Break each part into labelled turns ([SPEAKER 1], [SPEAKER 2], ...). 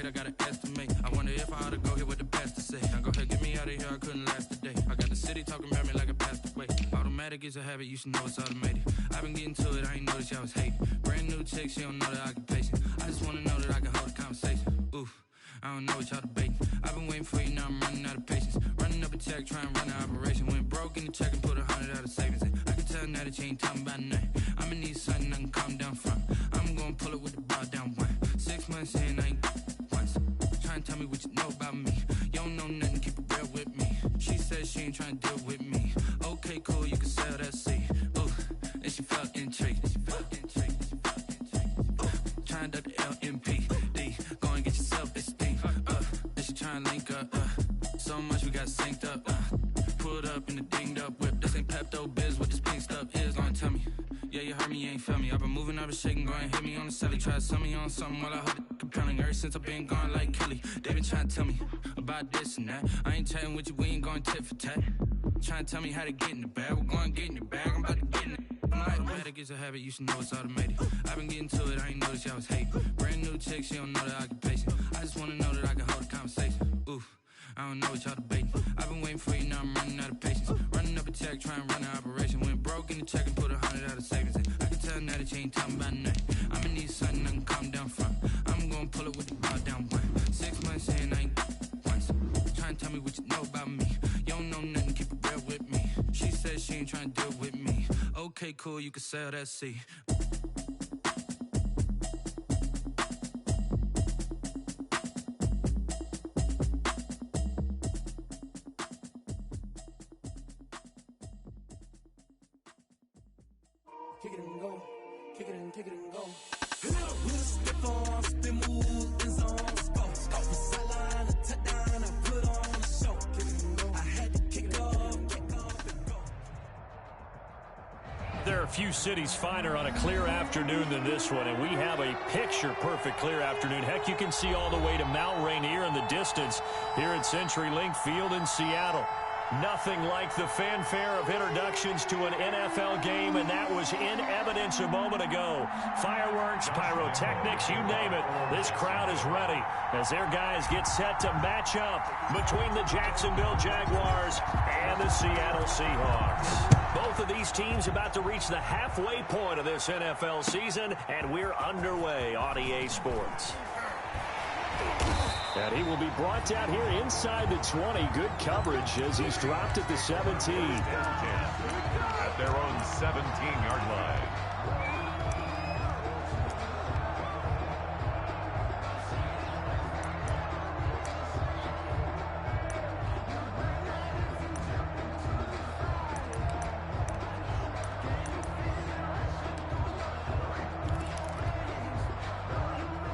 [SPEAKER 1] I gotta estimate. I wonder if I ought to go here with the best to say. Now go ahead, get me out of here, I couldn't last a day. I got the city talking about me like I passed away. Automatic is a habit, you should know it's automated. I've been getting to it, I ain't noticed y'all was hating. Brand new chick, she don't know the occupation. I just wanna know that I can hold a conversation. Oof, I don't know what y'all debating. I've been waiting for you, now I'm running out of patience. Running up a check, trying to run an operation. Went broke in the check and put 100 out of savings in. I can tell now that you ain't talking about nothing. I'ma need something I can calm down from. I'm gonna pull it with the bar down one. 6 months in, I ain't once. Trying to tell me what you know about me. You don't know nothing, keep it real with me. She said she ain't trying to deal with me. Okay, cool, you can sell that seed. Ooh, and she felt intrigued. Trying to duck the LMPD. Go and get your self-esteem. And she trying to link up. So much we got synced up. Pulled up in the dinged up whip. This ain't Pepto-Biz, what this pink stuff is. Gonna tell me. Yeah, you heard me, you ain't felt me. I've been moving, I've been shaking, go and hit me on the celly. Try to sell me on something while I hold it compelling. Ever since I've been gone like Kelly, they been trying to tell me about this and that. I ain't chatting with you, we ain't going tit for tat. Trying to tell me how to get in the bag. We're going to get in the bag, I'm about to get in it. Automatic is a habit, you should know it's automated. I've been getting to it, I ain't noticed y'all was hating. Brand new chick, she don't know the occupation. I just wanna know that I can hold a conversation. Oof, I don't know what y'all debating. I've been waiting for you, now I'm running out of patience. Running up a check, trying to run an operation. Went broke in the check and put 100 out of savings in. I can tell now that you ain't talking about nothing. I'ma need something I can calm down from. I'm gonna pull it with the bar down one. 6 months in, I ain't once. Trying to tell me what you know about me. You don't know nothing, keep it real with me. She said she ain't trying to deal with me. Okay, cool, you can sell that seed.
[SPEAKER 2] Kick it and go, kick it and go. With a stiff arm, spin move, and zones, go. Off the sideline, a touchdown, I put on a show. Kick it and go. I had to kick off and go.
[SPEAKER 3] There are a few cities finer on a clear afternoon than this one, and we have a picture-perfect clear afternoon. Heck, you can see all the way to Mount Rainier in the distance here at CenturyLink Field in Seattle. Nothing like the fanfare of introductions to an NFL game, and that was in evidence a moment ago. Fireworks, pyrotechnics, you name it. This crowd is ready as their guys get set to match up between the Jacksonville Jaguars and the Seattle Seahawks. Both of these teams about to reach the halfway point of this NFL season, and we're underway on EA Sports. And he will be brought down here inside the 20. Good coverage as he's dropped at the 17.
[SPEAKER 4] At their own 17-yard line.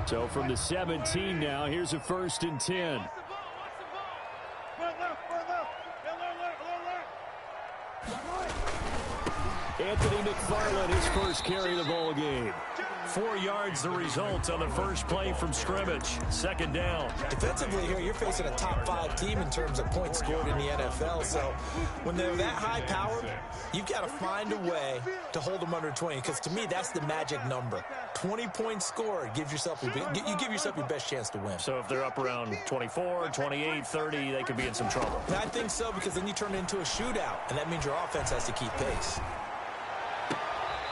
[SPEAKER 3] So from the 17 now, here's a 1st and 10. Anthony McFarland, his first carry of the ball game. 4 yards the result on the first play from scrimmage. 2nd down.
[SPEAKER 5] Defensively here, you're facing a top 5 team in terms of points scored in the NFL. So when they're that high powered, you've got to find a way to hold them under 20. Because to me, that's the magic number. 20 points scored, you give yourself your best chance to win.
[SPEAKER 3] So if they're up around 24, 28, 30, they could be in some trouble.
[SPEAKER 5] I think so, because then you turn it into a shootout, and that means your offense has to keep pace.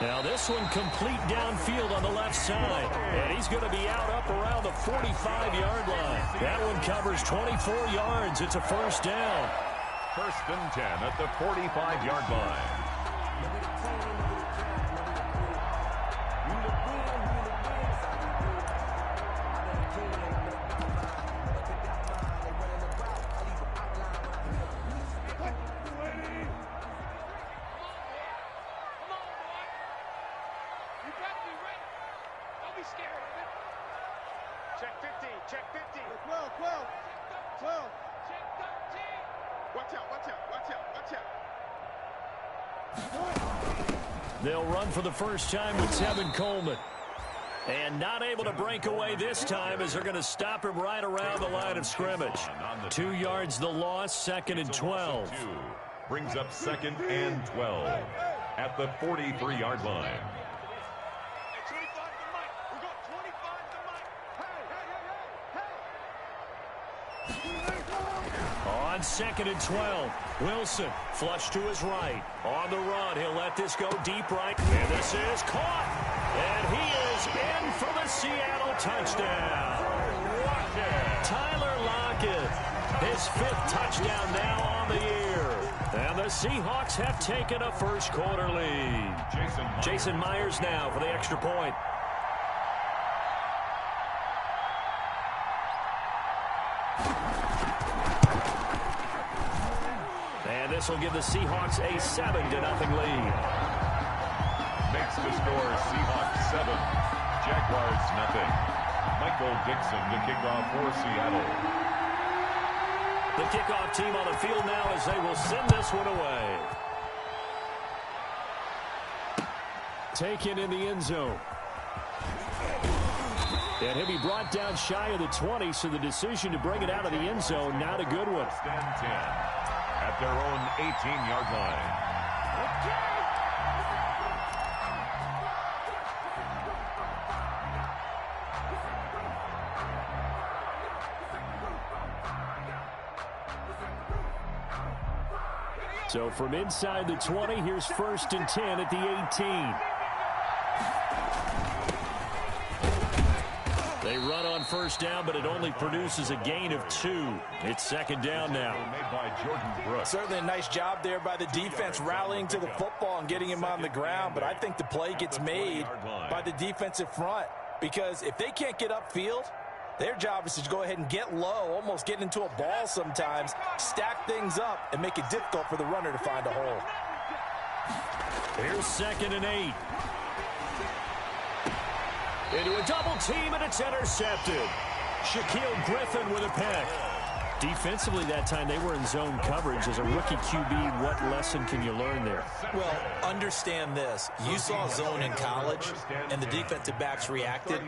[SPEAKER 3] Now this one complete downfield on the left side. And he's going to be out up around the 45-yard line. That one covers 24 yards. It's a 1st down.
[SPEAKER 4] 1st and 10 at the 45-yard line.
[SPEAKER 3] They'll run for the first time with Tevin Coleman. And not able to break away this time as they're going to stop him right around the line of scrimmage. 2 yards the loss, 2nd and 12.
[SPEAKER 4] Brings up 2nd and 12 at the 43-yard line.
[SPEAKER 3] on 2nd and 12. Wilson flush to his right. On the run, he'll let this go deep right. And this is caught. And he is in for the Seattle touchdown. Tyler Lockett, his 5th touchdown now on the year. And the Seahawks have taken a first-quarter lead. Jason Myers now for the extra point. And this will give the Seahawks a 7-0 lead.
[SPEAKER 4] Makes the score Seahawks 7, Jaguars nothing. Michael Dixon to kick off for Seattle.
[SPEAKER 3] The kickoff team on the field now as they will send this one away. Taken in the end zone. And he'll be brought down shy of the 20, so the decision to bring it out of the end zone, not a good one.
[SPEAKER 4] Stand 10 at their own 18-yard line.
[SPEAKER 3] So from inside the 20, here's 1st and 10 at the 18. They run on first down, but it only produces a gain of 2. It's 2nd down now.
[SPEAKER 4] Made by Jordan Brooks.
[SPEAKER 5] Certainly a nice job there by the defense rallying to the football and getting him on the ground, but I think the play gets made by the defensive front because if they can't get upfield, their job is to go ahead and get low, almost get into a ball sometimes, stack things up, and make it difficult for the runner to find a hole.
[SPEAKER 3] Here's 2nd and 8. Into a double team, and it's intercepted. Shaquille Griffin with a pick. Defensively that time, they were in zone coverage. As a rookie QB, what lesson can you learn there?
[SPEAKER 5] Well, understand this. You saw zone in college, and the defensive backs reacted,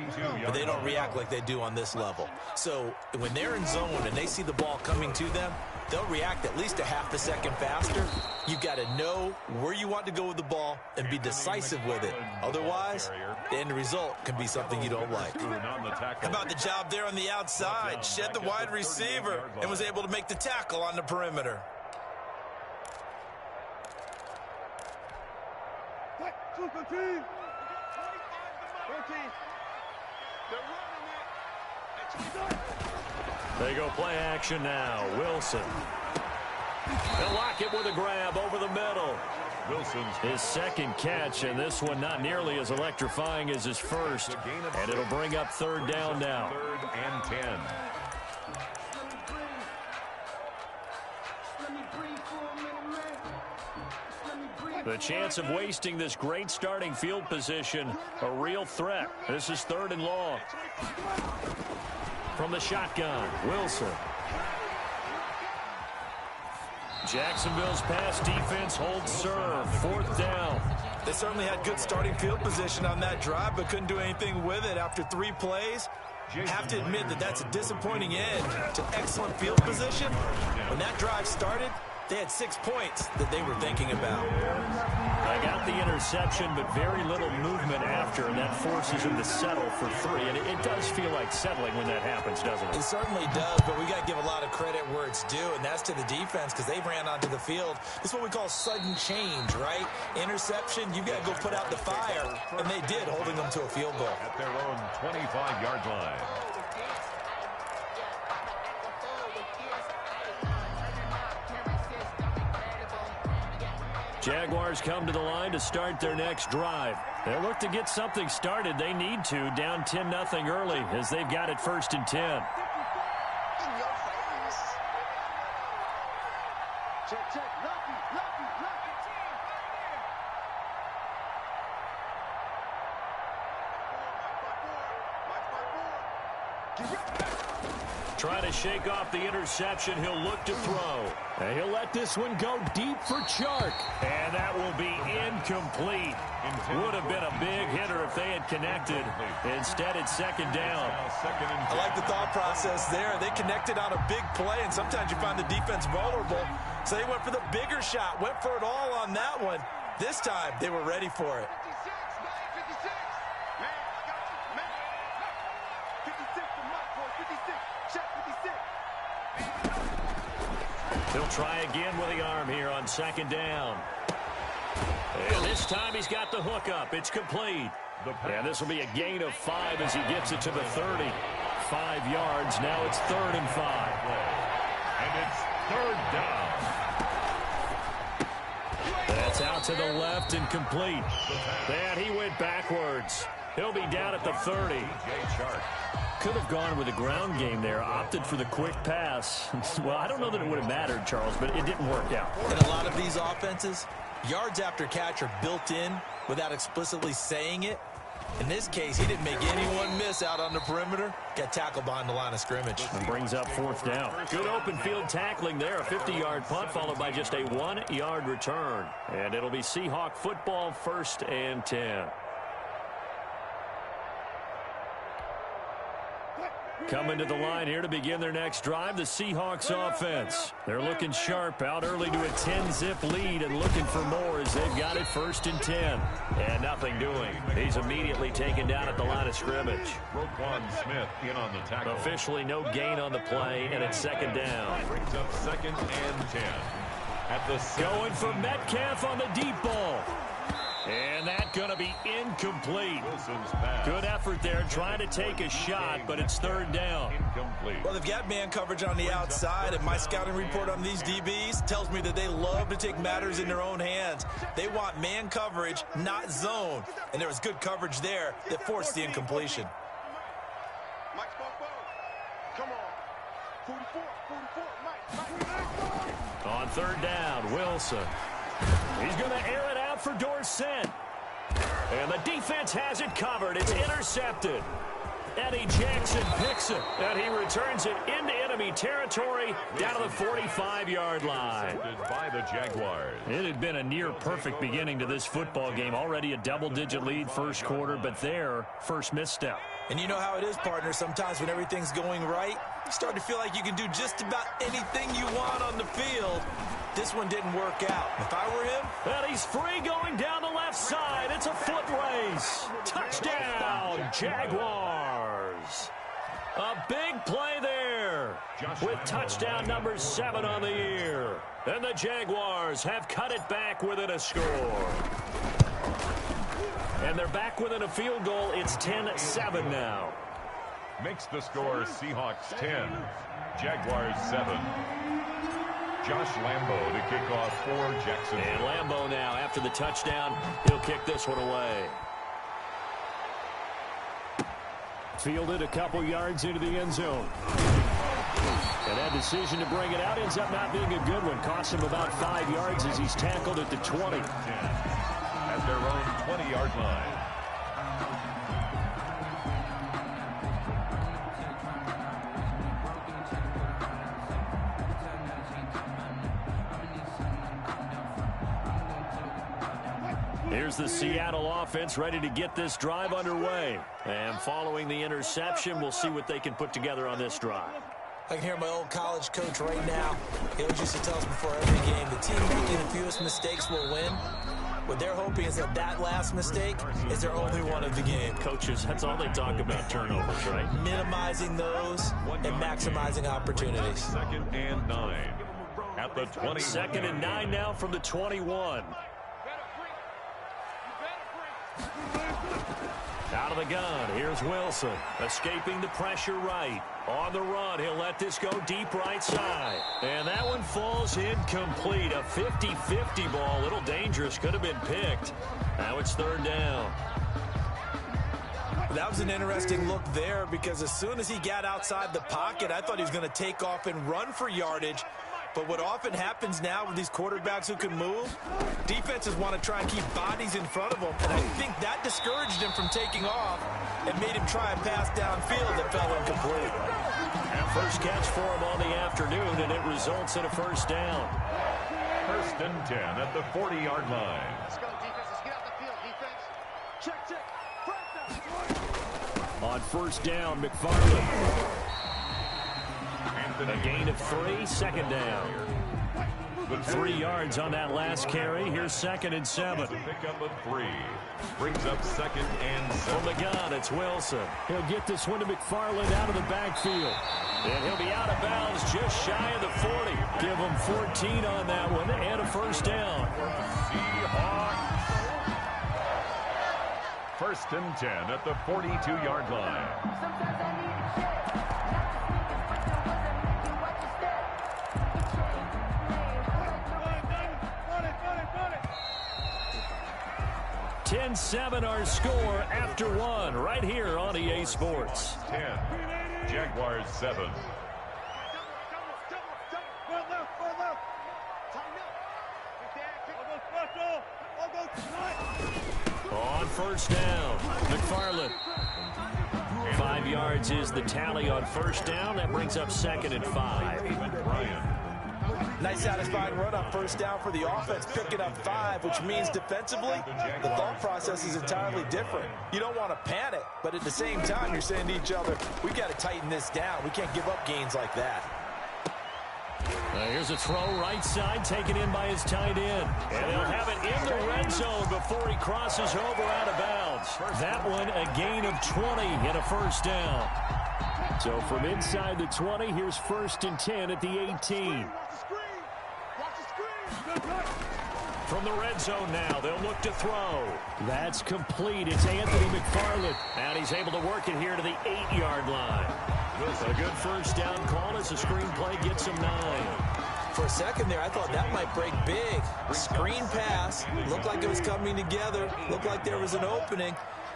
[SPEAKER 5] but they don't react like they do on this level. So when they're in zone and they see the ball coming to them, they'll react at least a half a second faster. You've got to know where you want to go with the ball and be decisive with it. Otherwise, the end result can be something you don't like. How about the job there on the outside? Shed the wide receiver and was able to make the tackle on the perimeter.
[SPEAKER 3] They go play action now. Wilson. They'll lock it with a grab over the middle.
[SPEAKER 4] Wilson's
[SPEAKER 3] his 2nd catch, and this one not nearly as electrifying as his first. And it'll bring up 3rd down now.
[SPEAKER 4] 3rd and 10.
[SPEAKER 3] The chance of wasting this great starting field position, a real threat. This is 3rd and long. From the shotgun, Wilson. Jacksonville's pass defense holds serve. 4th down.
[SPEAKER 5] They certainly had good starting field position on that drive, but couldn't do anything with it after 3 plays. Have to admit that that's a disappointing end to excellent field position. When that drive started, they had 6 points that they were thinking about.
[SPEAKER 3] I got the interception, but very little movement after, and that forces him to settle for 3. And it does feel like settling when that happens, doesn't it?
[SPEAKER 5] It certainly does, but we got to give a lot of credit where it's due, and that's to the defense because they ran onto the field. This is what we call sudden change, right? Interception, you got to go put out the fire, and they did, holding them to a field goal.
[SPEAKER 4] At their own 25-yard line.
[SPEAKER 3] Jaguars come to the line to start their next drive. They'll look to get something started. They need to, down 10-0 early as they've got it 1st and 10. Trying to shake off the interception. He'll look to throw. And he'll let this one go deep for Chark. And that will be incomplete. Would have been a big hitter if they had connected. Instead, it's 2nd down.
[SPEAKER 5] I like the thought process there. They connected on a big play, and sometimes you find the defense vulnerable. So they went for the bigger shot, went for it all on that one. This time, they were ready for it.
[SPEAKER 3] He'll try again with the arm here on second down. And this time he's got the hook up. It's complete. And this will be a gain of 5 as he gets it to the 30. 5 yards. Now it's 3rd and 5.
[SPEAKER 4] And it's 3rd down.
[SPEAKER 3] That's out to the left and complete. And he went backwards. He'll be down at the 30. Could have gone with a ground game there, opted for the quick pass. Well, I don't know that it would have mattered, Charles, but it didn't work out.
[SPEAKER 5] In a lot of these offenses, yards after catch are built in without explicitly saying it. In this case, he didn't make anyone miss out on the perimeter. Got tackled behind the line of scrimmage.
[SPEAKER 3] And brings up 4th down. Good open field tackling there. A 50-yard punt followed by just a 1-yard return. And it'll be Seahawk football, 1st and 10. Coming to the line here to begin their next drive, the Seahawks offense. They're looking sharp, out early to a 10-zip lead and looking for more as they've got it 1st and 10. And nothing doing. He's immediately taken down at the line of scrimmage.
[SPEAKER 4] Roquan Smith in on the tackle.
[SPEAKER 3] Officially no gain on the play, and it's 2nd down.
[SPEAKER 4] Brings up 2nd and 10. At the
[SPEAKER 3] going for Metcalf on the deep ball. And that's going to be incomplete. Good effort there, trying to take a shot, but it's 3rd down.
[SPEAKER 4] Incomplete.
[SPEAKER 5] Well, they've got man coverage on the outside, and my scouting report on these DBs tells me that they love to take matters in their own hands. They want man coverage, not zone. And there was good coverage there that forced the incompletion.
[SPEAKER 3] On 3rd down, Wilson. He's going to air it out for Dorsett. And the defense has it covered. It's intercepted. Eddie Jackson picks it. And he returns it into enemy territory down to the 45-yard line.
[SPEAKER 4] By the Jaguars.
[SPEAKER 3] It had been a near-perfect beginning to this football game. Already a double-digit lead 1st quarter, but their first misstep.
[SPEAKER 5] And you know how it is, partner. Sometimes when everything's going right, you start to feel like you can do just about anything you want on the field. This one didn't work out. If I were him...
[SPEAKER 3] And he's free going down the left side. It's a foot race. Touchdown, Jaguars. A big play there with touchdown number 7 on the year. And the Jaguars have cut it back within a score. And they're back within a field goal. It's 10-7 now.
[SPEAKER 4] Makes the score Seahawks 10, Jaguars 7. Josh Lambo to kick off for Jacksonville.
[SPEAKER 3] And Lambo now, after the touchdown, he'll kick this one away. Fielded a couple yards into the end zone. And that decision to bring it out ends up not being a good one. Cost him about 5 yards as he's tackled at the 20.
[SPEAKER 4] At their own 20-yard line.
[SPEAKER 3] Here's the Seattle offense ready to get this drive underway. And following the interception, we'll see what they can put together on this drive.
[SPEAKER 5] I can hear my old college coach right now. He always used to tell us before every game, the team making the fewest mistakes will win. What they're hoping is that that last mistake is their only one of the game.
[SPEAKER 3] Coaches, that's all they talk about, turnovers, right?
[SPEAKER 5] Minimizing those and maximizing opportunities.
[SPEAKER 4] 2nd and 9 at the 20.
[SPEAKER 3] 2nd and 9 now from the 21. Out of the gun, here's Wilson, escaping the pressure right. On the run, he'll let this go deep right side. And that one falls incomplete. A 50-50 ball, a little dangerous, could have been picked. Now it's 3rd down.
[SPEAKER 5] That was an interesting look there because as soon as he got outside the pocket, I thought he was going to take off and run for yardage. But what often happens now with these quarterbacks who can move, defenses want to try and keep bodies in front of them. And I think that discouraged him from taking off and made him try a pass downfield that fell incomplete.
[SPEAKER 3] And first catch for him on the afternoon, and it results in a 1st down.
[SPEAKER 4] 1st and 10 at the 40-yard line.
[SPEAKER 6] Let's go, defense. Let's get out the field, defense. Check.
[SPEAKER 3] On 1st down, McFarland. A gain of 3, 2nd down. 3 yards on that last carry. Here's 2nd and 7.
[SPEAKER 4] Pick up a 3. Brings up 2nd and 7.
[SPEAKER 3] From the gun, it's Wilson. He'll get this one to McFarland out of the backfield. And he'll be out of bounds just shy of the 40. Give him 14 on that one and a first down.
[SPEAKER 4] Seahawks. First and 10 at the 42-yard line.
[SPEAKER 7] Sometimes I need a check. Not to sneak it, but there wasn't making you watch your step.
[SPEAKER 3] 10-7 our score after one right here on EA Sports.
[SPEAKER 4] 10. Jaguars 7.
[SPEAKER 3] On first down, McFarland. 5 yards is the tally on first down. That brings up 2nd and 5.
[SPEAKER 5] Nice satisfying run on first down for the offense, picking up 5, which means defensively, the thought process is entirely different. You don't want to panic, but at the same time, you're saying to each other, we've got to tighten this down. We can't give up gains like that.
[SPEAKER 3] Here's a throw right side, taken in by his tight end. And he'll have it in the red zone before he crosses over out of bounds. That one, a gain of 20 and a first down. So from inside the 20, here's 1st and 10 at the 18. From the red zone now, they'll look to throw. That's complete. It's Anthony McFarland. And he's able to work it here to the 8-yard line. A good first down call as the screenplay gets him 9.
[SPEAKER 5] For a second there, I thought that might break big. Screen pass. Looked like it was coming together. Looked like there was an opening.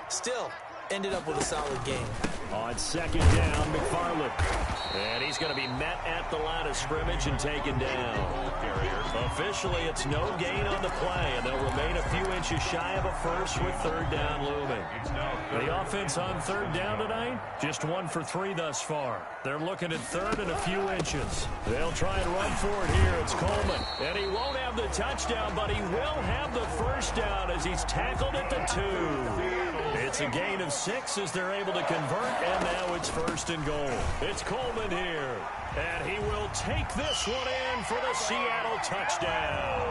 [SPEAKER 5] Still, ended up with a solid game.
[SPEAKER 3] On 2nd down, McFarland. And he's going to be met at the line of scrimmage and taken down. Officially, it's no gain on the play, and they'll remain a few inches shy of a first with 3rd down looming. The offense on 3rd down tonight, just 1 for 3 thus far. They're looking at 3rd and a few inches. They'll try and run for it here. It's Coleman. And he won't have the touchdown, but he will have the first down as he's tackled at the 2. It's a gain of 6 as they're able to convert, and now it's 1st and goal. It's Coleman here, and he will take this one in for the Seattle touchdown.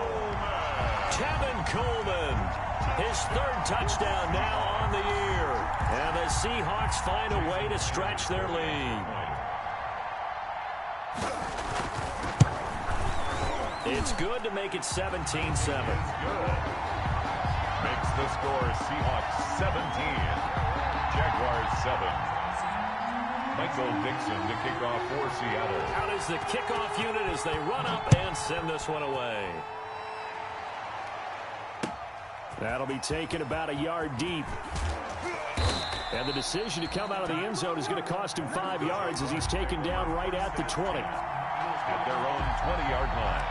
[SPEAKER 3] Tevin Coleman, his 3rd touchdown now on the year, and the Seahawks find a way to stretch their lead. It's good to make it 17-7.
[SPEAKER 4] Makes the score Seahawks 17, Jaguars 7. Michael Dixon to kick off for Seattle.
[SPEAKER 3] Out is the kickoff unit as they run up and send this one away. That'll be taken about a yard deep. And the decision to come out of the end zone is going to cost him 5 yards as he's taken down right at the 20.
[SPEAKER 4] At their own 20-yard line.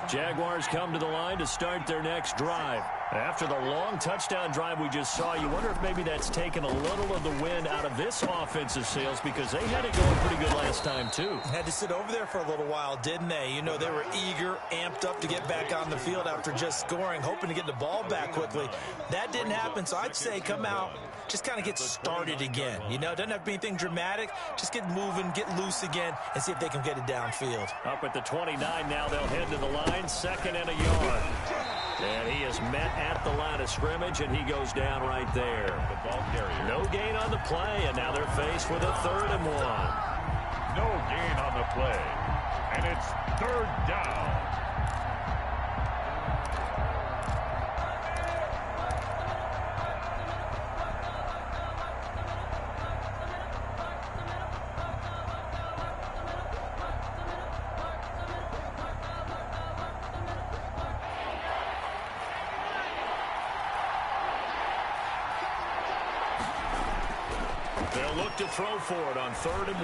[SPEAKER 3] Jaguars come to the line to start their next drive. After the long touchdown drive we just saw, you wonder if maybe that's taken a little of the wind out of this offensive sails because they had it going pretty good last time, too.
[SPEAKER 5] Had to sit over there for a little while, didn't they? You know, they were eager, amped up to get back on the field after just scoring, hoping to get the ball back quickly. That didn't happen, so I'd say come out, just kind of get started again. You know, it doesn't have to be anything dramatic. Just get moving, get loose again, and see if they can get it downfield.
[SPEAKER 3] Up at the 29 now, they'll head to the line, 2nd and a yard. And he is met at the line of scrimmage, and he goes down right there.
[SPEAKER 4] The ball carrier.
[SPEAKER 3] No gain on the play, and now they're faced with a 3rd and 1.
[SPEAKER 4] No gain on the play. And it's 3rd down.
[SPEAKER 3] They'll look to throw for it on 3rd and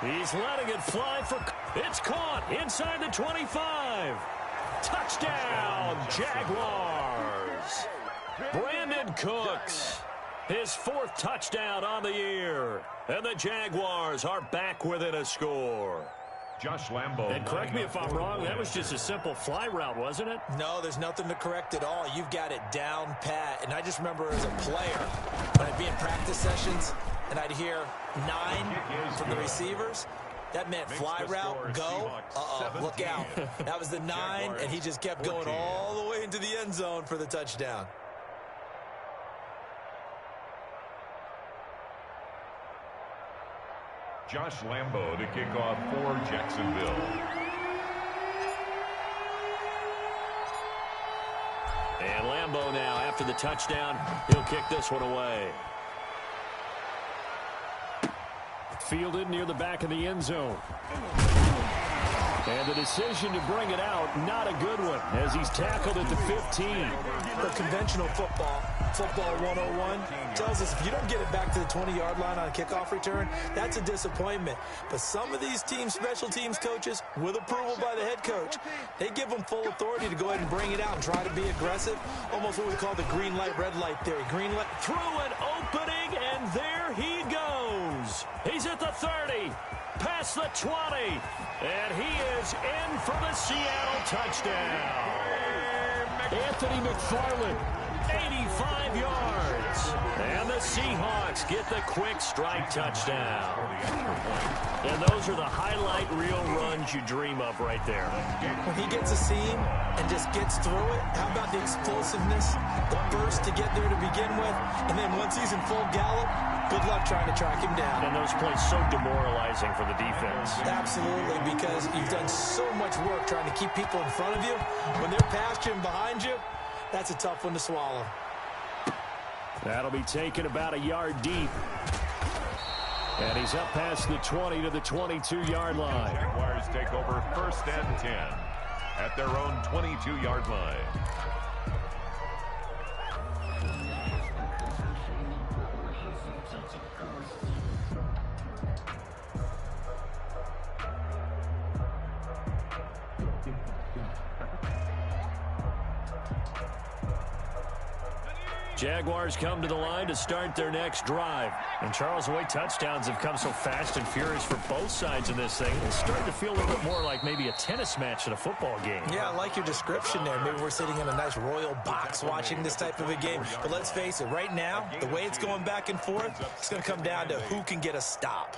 [SPEAKER 3] 1. He's letting it fly for... It's caught inside the 25. Touchdown, Jaguars. Brandon Cooks, his 4th touchdown on the year. And the Jaguars are back within a score.
[SPEAKER 4] Josh Lambo.
[SPEAKER 3] And correct me if I'm wrong, that was just a simple fly route, wasn't it?
[SPEAKER 5] No, there's nothing to correct at all. You've got it down pat. And I just remember as a player, when I'd be in practice sessions, and I'd hear 9 from the receivers, that meant fly route, go, look out. That was the 9, and he just kept going all the way into the end zone for the touchdown.
[SPEAKER 4] Josh Lambo to kick off for Jacksonville.
[SPEAKER 3] And Lambo now, after the touchdown, he'll kick this one away. Fielded near the back of the end zone. And the decision to bring it out, not a good one, as he's tackled at the 15.
[SPEAKER 5] The conventional football 101, tells us if you don't get it back to the 20-yard line on a kickoff return, that's a disappointment. But some of these teams, special teams coaches, with approval by the head coach, they give them full authority to go ahead and bring it out and try to be aggressive, almost what we call the green light, red light theory. Green light.
[SPEAKER 3] Through an opening, and there he goes. He's at the 30. Past the 20, and he is in for the Seattle touchdown. Anthony McFarland, 85 yards. And the Seahawks get the quick strike touchdown. And those are the highlight reel runs you dream of right there.
[SPEAKER 5] When he gets a seam and just gets through it, how about the explosiveness, the burst to get there to begin with, and then once he's in full gallop, good luck trying to track him down.
[SPEAKER 3] And those plays so demoralizing for the defense.
[SPEAKER 5] Absolutely, because you've done so much work trying to keep people in front of you. When they're past you and behind you, that's a tough one to swallow.
[SPEAKER 3] That'll be taken about a yard deep. And he's up past the 20 to the 22-yard line.
[SPEAKER 4] Jaguars take over 1st and 10 at their own 22-yard line.
[SPEAKER 3] Jaguars come to the line to start their next drive. And Charles, the way touchdowns have come so fast and furious for both sides in this thing, it's starting to feel a little bit more like maybe a tennis match in a football game.
[SPEAKER 5] Yeah, I like your description there. Maybe we're sitting in a nice royal box watching this type of a game. But let's face it, right now, the way it's going back and forth, it's going to come down to who can get a stop.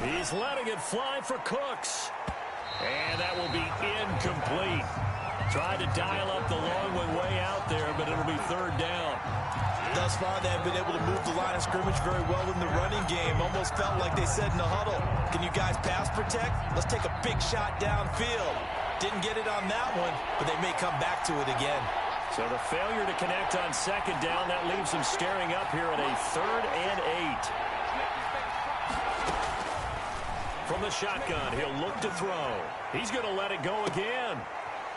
[SPEAKER 3] He's letting it fly for Cooks. And that will be incomplete. Tried to dial up the long one way out there, but it'll be 3rd down.
[SPEAKER 5] Thus far, they have been able to move the line of scrimmage very well in the running game. Almost felt like they said in the huddle, can you guys pass protect? Let's take a big shot downfield. Didn't get it on that one, but they may come back to it again.
[SPEAKER 3] So the failure to connect on 2nd down, that leaves them staring up here at a 3rd and 8. From the shotgun, he'll look to throw. He's going to let it go again.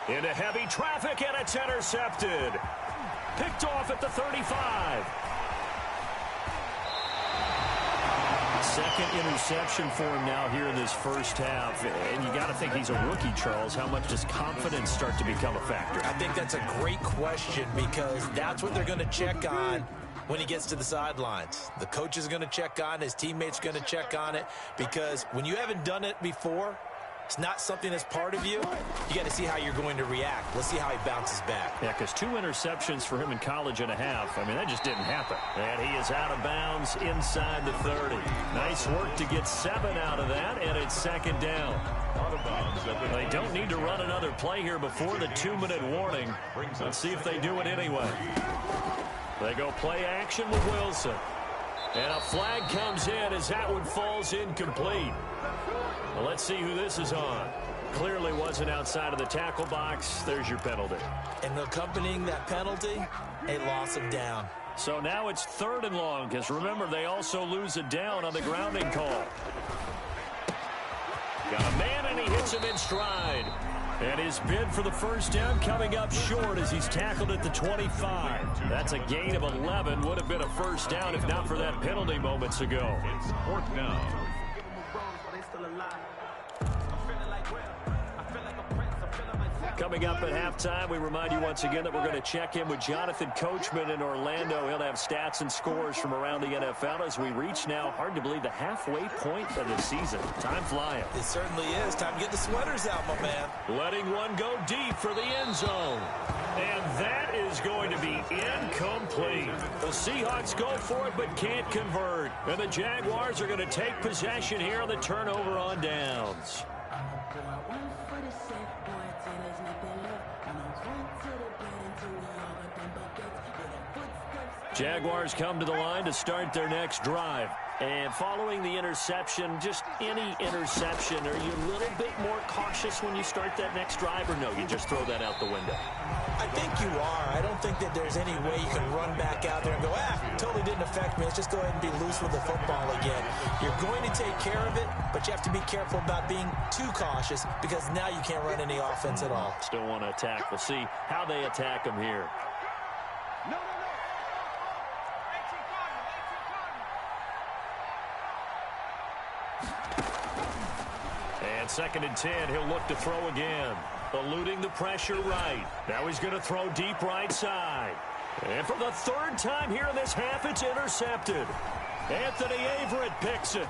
[SPEAKER 3] Into heavy traffic, and it's intercepted. Picked off at the 35. Second interception for him now here in this first half. And you got to think he's a rookie, Charles. How much does confidence start to become a factor?
[SPEAKER 5] I think that's a great question, because that's what they're going to check on when he gets to the sidelines. The coach is going to check on it. His teammates are going to check on it, because when you haven't done it before, it's not something that's part of you. You got to see how you're going to react. Let's see how he bounces back.
[SPEAKER 3] Yeah, because 2 interceptions for him in college and a half. I mean, that just didn't happen. And he is out of bounds inside the 30. Nice work to get 7 out of that, and it's 2nd down. They don't need to run another play here before the 2-minute warning. Let's see if they do it anyway. They go play action with Wilson. And a flag comes in as that one falls incomplete. Well, let's see who this is on. Clearly wasn't outside of the tackle box. There's your penalty.
[SPEAKER 5] And accompanying that penalty, a loss of down.
[SPEAKER 3] So now it's 3rd and long, because remember, they also lose a down on the grounding call. Got a man, and he hits him in stride. And his bid for the first down coming up short as he's tackled at the 25. That's a gain of 11. Would have been a first down if not for that penalty moments ago.
[SPEAKER 4] It's 4th down.
[SPEAKER 3] Coming up at halftime, we remind you once again that we're going to check in with Jonathan Coachman in Orlando. He'll have stats and scores from around the NFL as we reach now, hard to believe, the halfway point of the season. Time flying.
[SPEAKER 5] It certainly is. Time to get the sweaters out, my man.
[SPEAKER 3] Letting one go deep for the end zone. And that is going to be incomplete. The Seahawks go for it but can't convert. And the Jaguars are going to take possession here on the turnover on downs. Jaguars come to the line to start their next drive. And following the interception, just any interception, are you a little bit more cautious when you start that next drive, or no, you just throw that out the window?
[SPEAKER 5] I think you are. I don't think that there's any way you can run back out there and go, totally didn't affect me. Let's just go ahead and be loose with the football again. You're going to take care of it, but you have to be careful about being too cautious because now you can't run any offense at all.
[SPEAKER 3] Still want to attack. We'll see how they attack them here. And 2nd and 10, he'll look to throw again. Eluding the pressure right. Now he's going to throw deep right side. And for the 3rd time here in this half, it's intercepted. Anthony Averett picks it.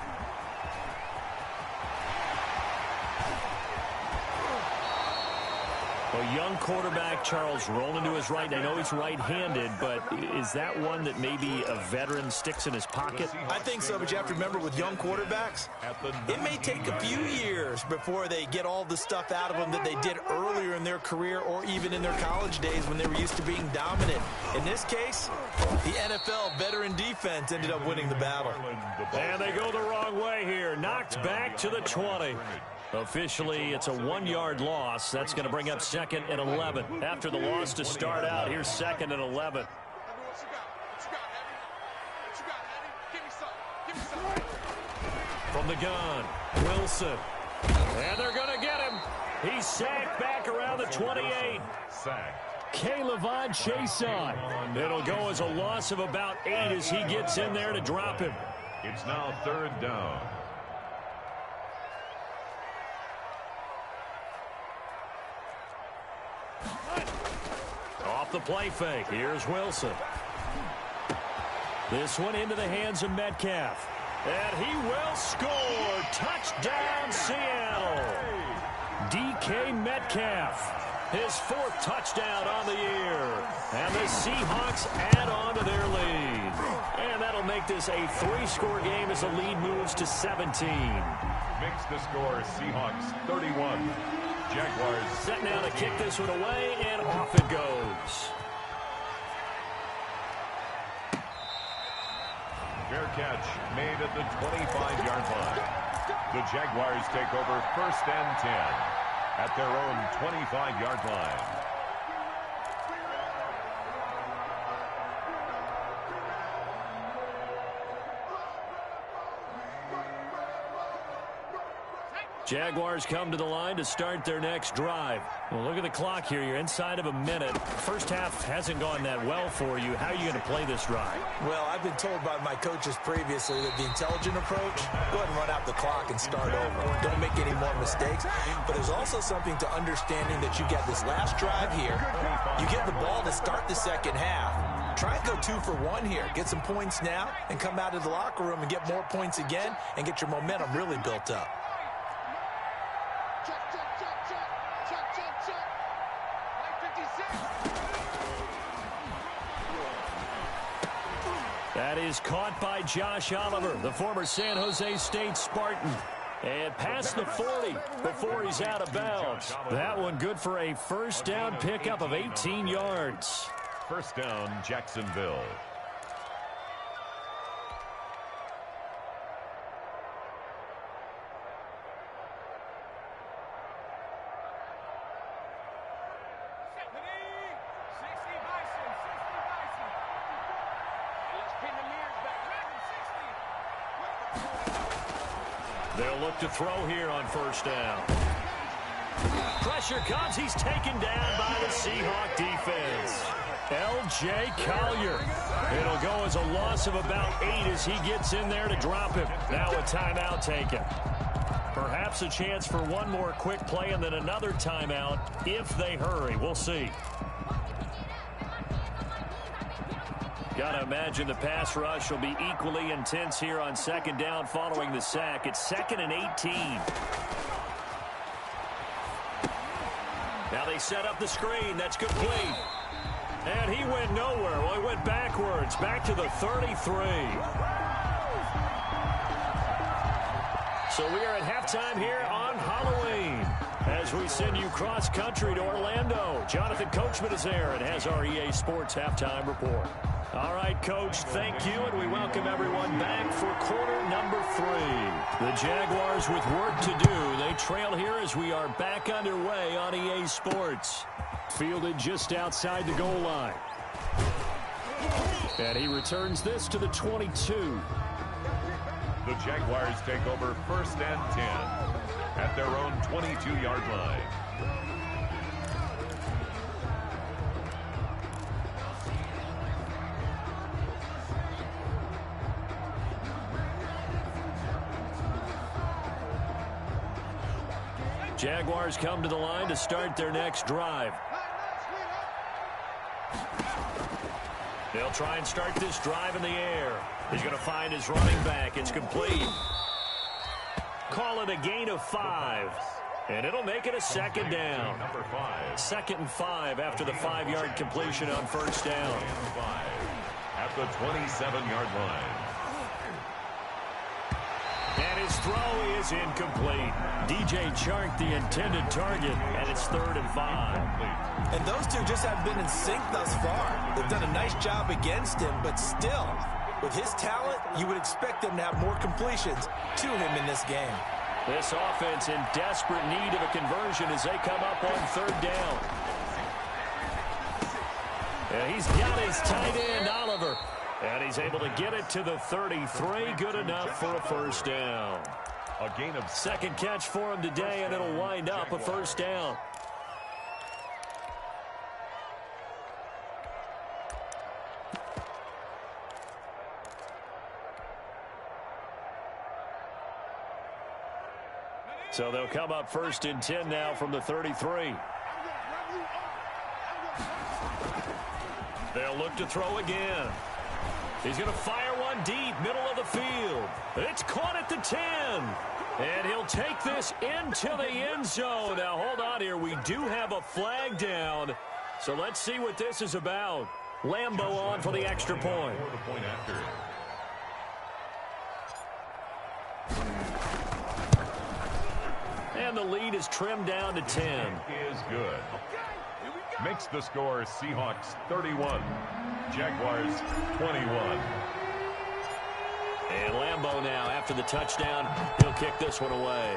[SPEAKER 3] A young quarterback, Charles, rolling to his right. I know he's right-handed, but is that one that maybe a veteran sticks in his pocket?
[SPEAKER 5] I think so, but you have to remember with young quarterbacks, it may take a few years before they get all the stuff out of them that they did earlier in their career or even in their college days when they were used to being dominant. In this case, the NFL veteran defense ended up winning the battle.
[SPEAKER 3] And they go the wrong way here. Knocked back to the 20. Officially, it's a 1-yard loss. That's going to bring up 2nd and 11. After the loss to start out, here's 2nd and 11. From the gun, Wilson. And they're going to get him. He's sacked back around the 28. K'Lavon Chaisson. It'll go as a loss of about 8 as he gets in there to drop him.
[SPEAKER 4] It's now 3rd down.
[SPEAKER 3] Off the play fake. Here's Wilson. This one into the hands of Metcalf. And he will score. Touchdown, Seattle. DK Metcalf. His 4th touchdown on the year. And the Seahawks add on to their lead. And that'll make this a 3-score game as the lead moves to 17.
[SPEAKER 4] Makes the score Seahawks 31. Jaguars
[SPEAKER 3] set now to kick this one away, and off it goes.
[SPEAKER 4] Fair catch made at the 25-yard line. The Jaguars take over 1st and 10 at their own 25-yard line.
[SPEAKER 3] Jaguars come to the line to start their next drive. Well, look at the clock here. You're inside of a minute. First half hasn't gone that well for you. How are you going to play this drive?
[SPEAKER 5] Well, I've been told by my coaches previously that the intelligent approach, go ahead and run out the clock and start over. Don't make any more mistakes. But there's also something to understanding that you got this last drive here. You get the ball to start the 2nd half. Try and go 2 for 1 here. Get some points now and come out of the locker room and get more points again and get your momentum really built up.
[SPEAKER 3] That is caught by Josh Oliver, the former San Jose State Spartan. And past the 40 before he's out of bounds. That one good for a 1st down pickup of 18 yards.
[SPEAKER 4] 1st down, Jacksonville.
[SPEAKER 3] They'll look to throw here on 1st down. Pressure comes. He's taken down by the Seahawk defense. L.J. Collier. It'll go as a loss of about 8 as he gets in there to drop him. Now a timeout taken. Perhaps a chance for one more quick play and then another timeout if they hurry. We'll see. Got to imagine the pass rush will be equally intense here on second down following the sack. It's 2nd and 18. Now they set up the screen. That's complete. And he went nowhere. Well, he went backwards, back to the 33. So we are at halftime here on Halloween as we send you cross-country to Orlando. Jonathan Coachman is there and has our EA Sports halftime report. All right, Coach, thank you, and we welcome everyone back for quarter number 3. The Jaguars with work to do. They trail here as we are back underway on EA Sports. Fielded just outside the goal line. And he returns this to the 22.
[SPEAKER 4] The Jaguars take over 1st and 10 at their own 22-yard line.
[SPEAKER 3] Jaguars come to the line to start their next drive. They'll try and start this drive in the air. He's going to find his running back. It's complete. Call it a gain of 5. And it'll make it a 2nd down.
[SPEAKER 4] Number 5.
[SPEAKER 3] 2nd and 5 after the 5-yard completion on 1st down.
[SPEAKER 4] At the 27-yard line.
[SPEAKER 3] And his throw is incomplete. DJ Chark, the intended target, and it's 3rd and 5.
[SPEAKER 5] And those two just haven't been in sync thus far. They've done a nice job against him, but still, with his talent, you would expect them to have more completions to him in this game.
[SPEAKER 3] This offense in desperate need of a conversion as they come up on 3rd down. And he's got his tight end, Oliver. And he's able to get it to the 33. Good enough for a 1st down.
[SPEAKER 4] A gain of
[SPEAKER 3] 2nd catch for him today, and it'll wind up a 1st down. So they'll come up 1st and 10 now from the 33. They'll look to throw again. He's going to fire one deep, middle of the field. It's caught at the 10. And he'll take this into the end zone. Now, hold on here. We do have a flag down. So let's see what this is about. Lambo on for the extra point. And the lead is trimmed down to 10.
[SPEAKER 4] Is good. Makes the score Seahawks 31. Jaguars 21.
[SPEAKER 3] And Lambo now, after the touchdown, he'll kick this one away.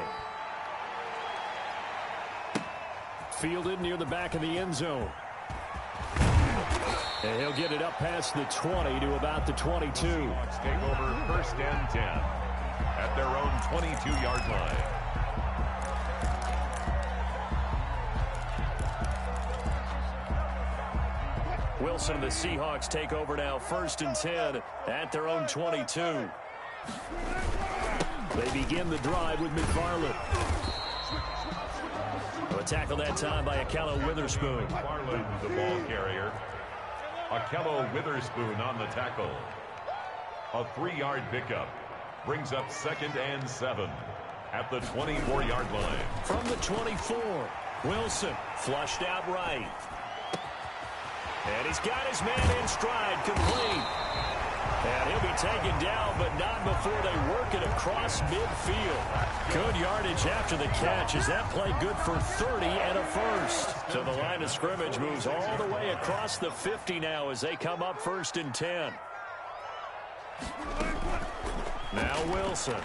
[SPEAKER 3] Fielded near the back of the end zone. And he'll get it up past the 20 to about the 22.
[SPEAKER 4] Seahawks take over 1st and 10 at their own 22-yard line.
[SPEAKER 3] Wilson and the Seahawks take over now 1st and 10 at their own 22. They begin the drive with McFarland. A tackle that time by Akello Witherspoon.
[SPEAKER 4] McFarland, the ball carrier. Akello Witherspoon on the tackle. A 3-yard pickup brings up 2nd and 7 at the 24-yard line.
[SPEAKER 3] From the 24, Wilson flushed out right. And he's got his man in stride, complete. And he'll be taken down, but not before they work it across midfield. Good yardage after the catch as that play good for 30 and a 1st. So the line of scrimmage moves all the way across the 50 now as they come up 1st and 10. Now Wilson.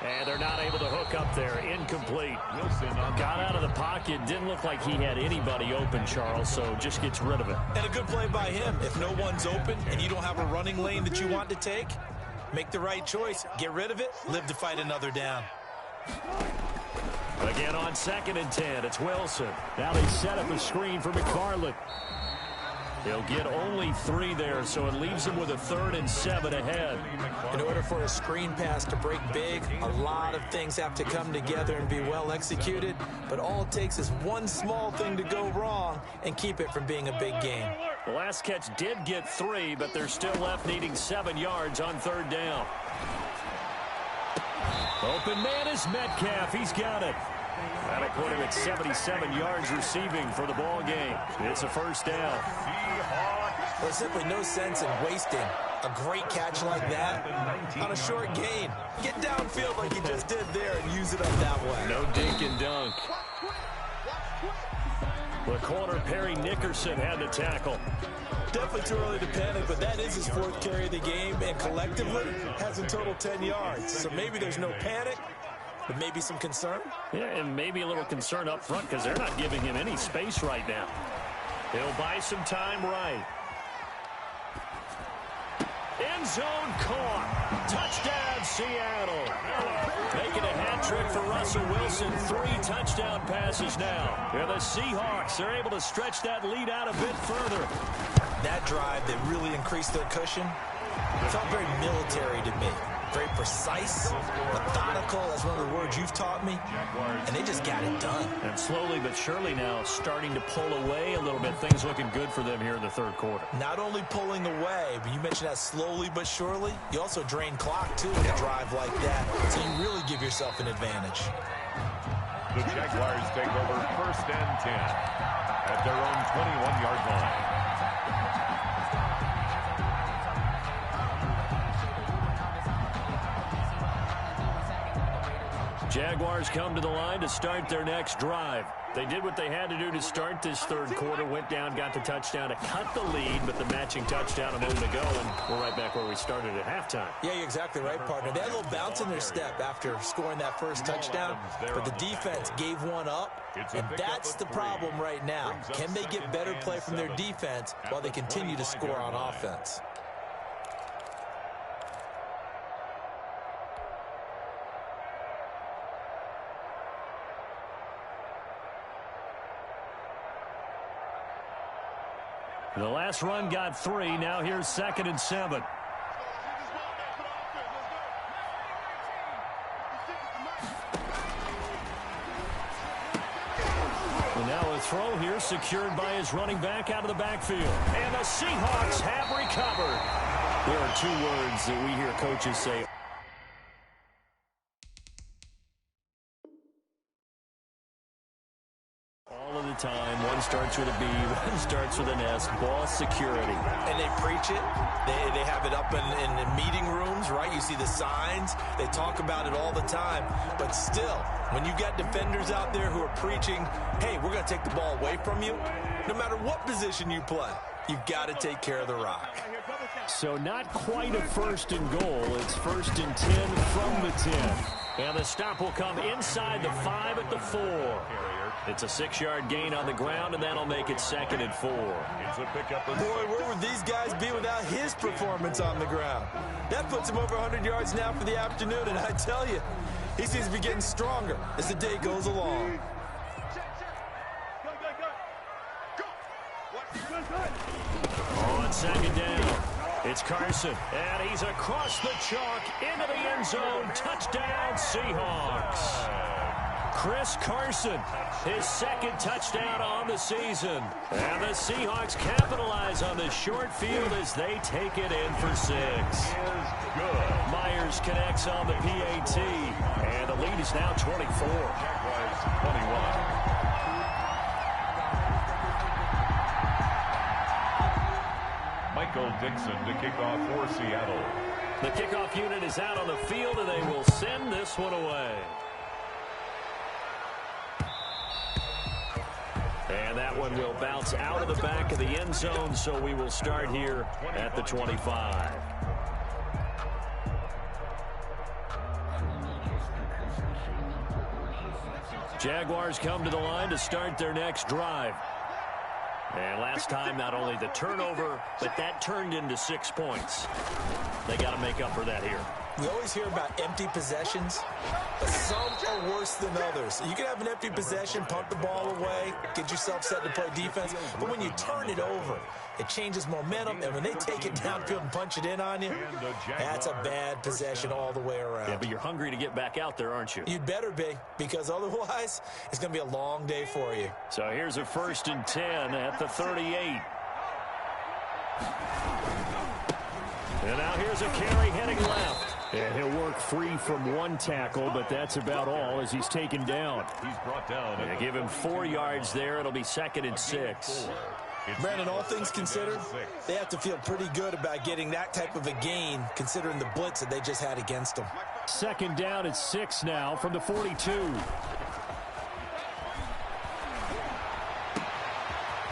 [SPEAKER 3] And they're not able to hook up there. Incomplete.
[SPEAKER 4] Wilson
[SPEAKER 3] got out of the pocket. Didn't look like he had anybody open, Charles, so just gets rid of it.
[SPEAKER 5] And a good play by him. If no one's open and you don't have a running lane that you want to take, make the right choice. Get rid of it. Live to fight another down.
[SPEAKER 3] Again on 2nd and 10. It's Wilson. Now they set up a screen for McFarland. He'll get only 3 there, so it leaves him with a 3rd and 7 ahead.
[SPEAKER 5] In order for a screen pass to break big, a lot of things have to come together and be well executed, but all it takes is one small thing to go wrong and keep it from being a big game.
[SPEAKER 3] The last catch did get 3, but they're still left needing 7 yards on 3rd down. Open man is Metcalf. He's got it. That'll put him at 77 yards receiving for the ball game. It's a 1st down.
[SPEAKER 5] There's simply no sense in wasting a great catch like that on a short gain. Get downfield like he just did there and use it up that way.
[SPEAKER 3] No dink and dunk. The corner, Perry Nickerson, had the tackle.
[SPEAKER 5] Definitely too early to panic, but that is his 4th carry of the game, and collectively has a total 10 yards. So maybe there's no panic, but maybe some concern.
[SPEAKER 3] Yeah, and maybe a little concern up front because they're not giving him any space right now. He'll buy some time right. End zone caught. Touchdown, Seattle. Making a hat trick for Russell Wilson. 3 touchdown passes now. Yeah, the Seahawks are able to stretch that lead out a bit further.
[SPEAKER 5] That drive that really increased their cushion felt very military to me. Very precise, methodical. That's one of the words you've taught me. And they just got it done.
[SPEAKER 3] And slowly but surely now starting to pull away a little bit. Things looking good for them here in the 3rd quarter.
[SPEAKER 5] Not only pulling away, but you mentioned that slowly but surely. You also drain clock, too, in a drive like that. So you really give yourself an advantage.
[SPEAKER 4] The Jaguars take over 1st and 10 at their own 21-yard line.
[SPEAKER 3] Jaguars come to the line to start their next drive. They did what they had to do to start this 3rd quarter, went down, got the touchdown to cut the lead, but the matching touchdown a moment ago, and we're right back where we started at halftime.
[SPEAKER 5] Yeah, you're exactly right, partner. They had a little bounce in their step after scoring that 1st touchdown, but the defense gave one up, and that's the problem right now. Can they get better play from their defense while they continue to score on offense?
[SPEAKER 3] The last run got 3. Now here's 2nd and 7. And now a throw here secured by his running back out of the backfield. And the Seahawks have recovered. There are 2 words that we hear coaches say time. One starts with a B, one starts with an S. Ball security.
[SPEAKER 5] And they preach it. They have it up in the meeting rooms, right? You see the signs. They talk about it all the time. But still, when you got defenders out there who are preaching, hey, we're going to take the ball away from you, no matter what position you play, you've got to take care of the rock.
[SPEAKER 3] So not quite a 1st and goal. It's 1st and 10 from the 10. And the stop will come inside the 5 at the 4. It's a 6-yard gain on the ground, and that'll make it 2nd and 4.
[SPEAKER 4] It's a pickup.
[SPEAKER 5] Boy, where would these guys be without his performance on the ground? That puts him over 100 yards now for the afternoon, and I tell you, he seems to be getting stronger as the day goes along.
[SPEAKER 3] On 2nd down, it's Carson, and he's across the chalk into the end zone. Touchdown, Seahawks. Chris Carson, his 2nd touchdown on the season. And the Seahawks capitalize on the short field as they take it in for 6. Myers connects on the PAT, and the lead is now 24.
[SPEAKER 4] Jaguars 21. Michael Dixon to kick off for Seattle.
[SPEAKER 3] The kickoff unit is out on the field, and they will send this one away. And that one will bounce out of the back of the end zone, so we will start here at the 25. Jaguars come to the line to start their next drive. And last time, not only the turnover, but that turned into 6 points. They got to make up for that here.
[SPEAKER 5] We always hear about empty possessions, but some are worse than others. You can have an empty possession, punt the ball away, get yourself set to play defense, but when you turn it over, it changes momentum, and when they take it downfield and punch it in on you, that's a bad possession all the way around.
[SPEAKER 3] Yeah, but you're hungry to get back out there, aren't you?
[SPEAKER 5] You'd better be, because it's going to be a long day for you.
[SPEAKER 3] So here's a 1st and 10 at the 38. And now here's a carry heading left. And he'll work free from one tackle, but that's about all as he's taken down.
[SPEAKER 4] He's brought down.
[SPEAKER 3] They give him 4 yards there. It'll be 2nd and 6.
[SPEAKER 5] Brandon, all things considered, they have to feel pretty good about getting that type of a gain, considering the blitz that they just had against them.
[SPEAKER 3] 2nd down at 6 now from the 42.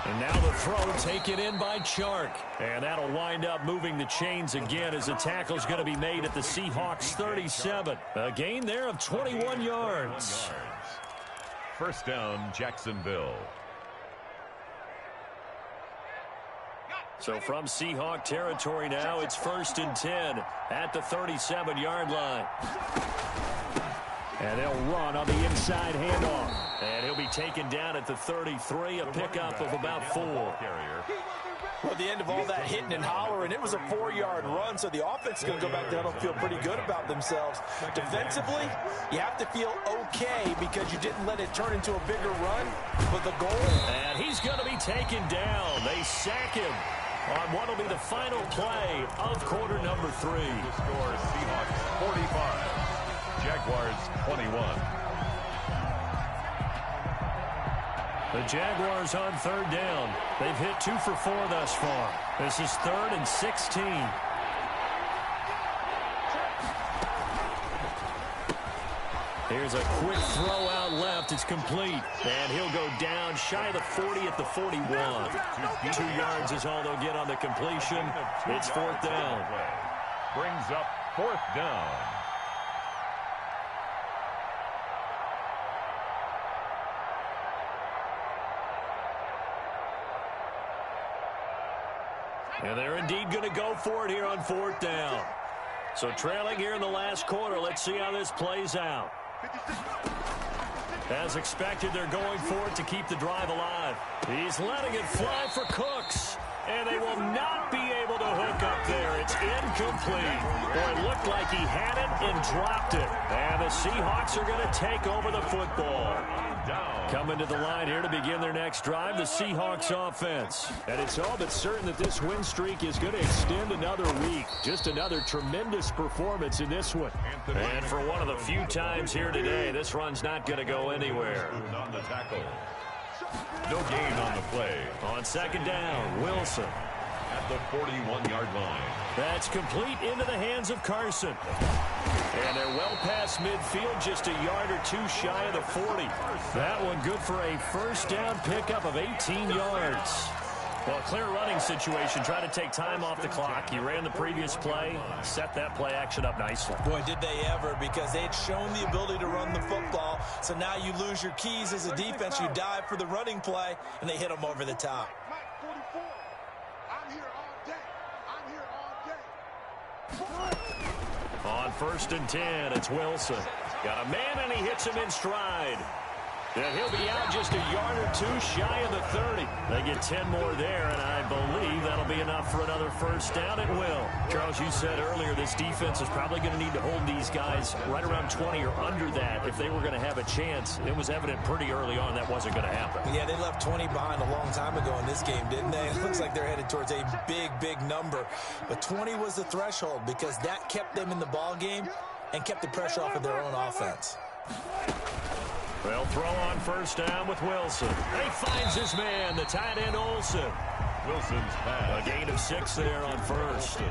[SPEAKER 3] And now the throw taken in by Chark. And that'll wind up moving the chains again as the tackle's going to be made at the Seahawks 37. A gain there of 21 yards.
[SPEAKER 4] 1st down, Jacksonville.
[SPEAKER 3] So from Seahawk territory now, it's 1st and 10 at the 37-yard line. And they'll run on the inside handoff. And he'll be taken down at the 33, a pickup of about 4.
[SPEAKER 5] Well, at the end of all that hitting and hollering, it was a 4-yard run, so the offense is going to go back down and feel pretty good about themselves. Defensively, you have to feel okay because you didn't let it turn into a bigger run, but the goal.
[SPEAKER 3] And he's going to be taken down. They sack him on what will be the final play of quarter number 3.
[SPEAKER 4] The score, Seahawks 45, Jaguars 21.
[SPEAKER 3] The Jaguars on 3rd down. They've hit 2 for 4 thus far. This is 3rd and 16. Here's a quick throw out left. It's complete. And he'll go down shy of the 40 at the 41. 2 yards is all they'll get on the completion. It's 4th down.
[SPEAKER 4] Brings up 4th down.
[SPEAKER 3] And they're indeed going to go for it here on 4th down. So trailing here in the last quarter. Let's see how this plays out. As expected, they're going for it to keep the drive alive. He's letting it fly for Cooks. And they will not be able to hook up there. It's incomplete. Boy, it looked like he had it and dropped it. And the Seahawks are going to take over the football. Coming to the line here to begin their next drive, the Seahawks offense. And it's all but certain that this win streak is going to extend another week. Just another tremendous performance in this one. And for one of the few times here today, this run's not going to go anywhere.
[SPEAKER 4] On the tackle. No gain on the play.
[SPEAKER 3] On 2nd down, Wilson.
[SPEAKER 4] At the 41-yard line.
[SPEAKER 3] That's complete into the hands of Carson. And they're well past midfield, just a yard or 2 shy of the 40. That one good for a 1st down pickup of 18 yards. Well, clear running situation. Try to take time off the clock. He ran the previous play, set that play action up nicely.
[SPEAKER 5] Boy, did they ever, because they had shown the ability to run the football. So now you lose your keys as a defense. You dive for the running play, and they hit them over the top.
[SPEAKER 3] On 1st and 10, it's Wilson. Got a man, and he hits him in stride. And he'll be out just a yard or 2 shy of the 30. They get 10 more there, and I believe that'll be enough for another 1st down. It will. Charles, you said earlier this defense is probably going to need to hold these guys right around 20 or under that if they were going to have a chance. It was evident pretty early on that wasn't going to happen.
[SPEAKER 5] Yeah, they left 20 behind a long time ago in this game, didn't they? It looks like they're headed towards a big, big number. But 20 was the threshold because that kept them in the ball game and kept the pressure off of their own offense.
[SPEAKER 3] They'll throw on 1st down with Wilson. He finds his man, the tight end Olsen.
[SPEAKER 4] Wilson's pass.
[SPEAKER 3] A gain of 6 there on 1st.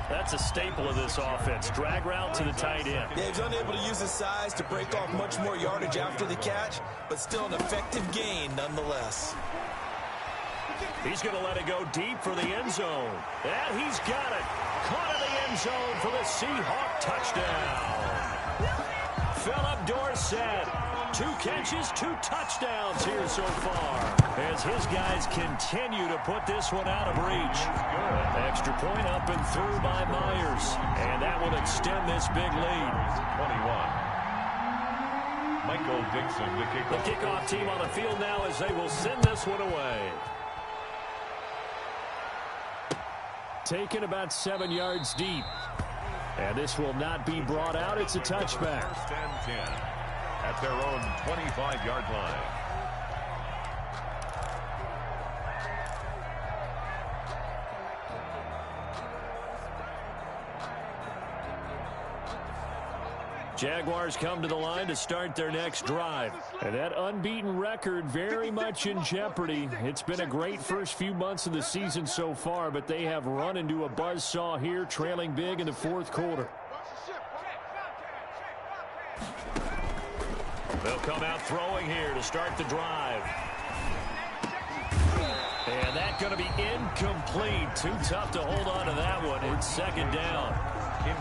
[SPEAKER 3] That's a staple of this offense. Drag route to the tight end.
[SPEAKER 5] Yeah, he's unable to use his size to break off much more yardage after the catch, but still an effective gain nonetheless.
[SPEAKER 3] He's going to let it go deep for the end zone. And he's got it. Caught in the end zone for the Seahawk touchdown. Philip Dorsett 2 catches, 2 touchdowns here so far, as his guys continue to put this one out of reach. Extra point up and through by Myers, and that will extend this big lead.
[SPEAKER 4] 21. Michael Dixon to kick off.
[SPEAKER 3] The kickoff team on the field now as they will send this one away. Taken about 7 yards deep. And this will not be brought out. It's a touchback.
[SPEAKER 4] First and 10 at their own 25-yard line.
[SPEAKER 3] Jaguars come to the line to start their next drive. And that unbeaten record very much in jeopardy. It's been a great first few months of the season so far, but they have run into a buzzsaw here, trailing big in the fourth quarter. They'll come out throwing here to start the drive. And that's going to be incomplete. Too tough to hold on to that one. It's second down.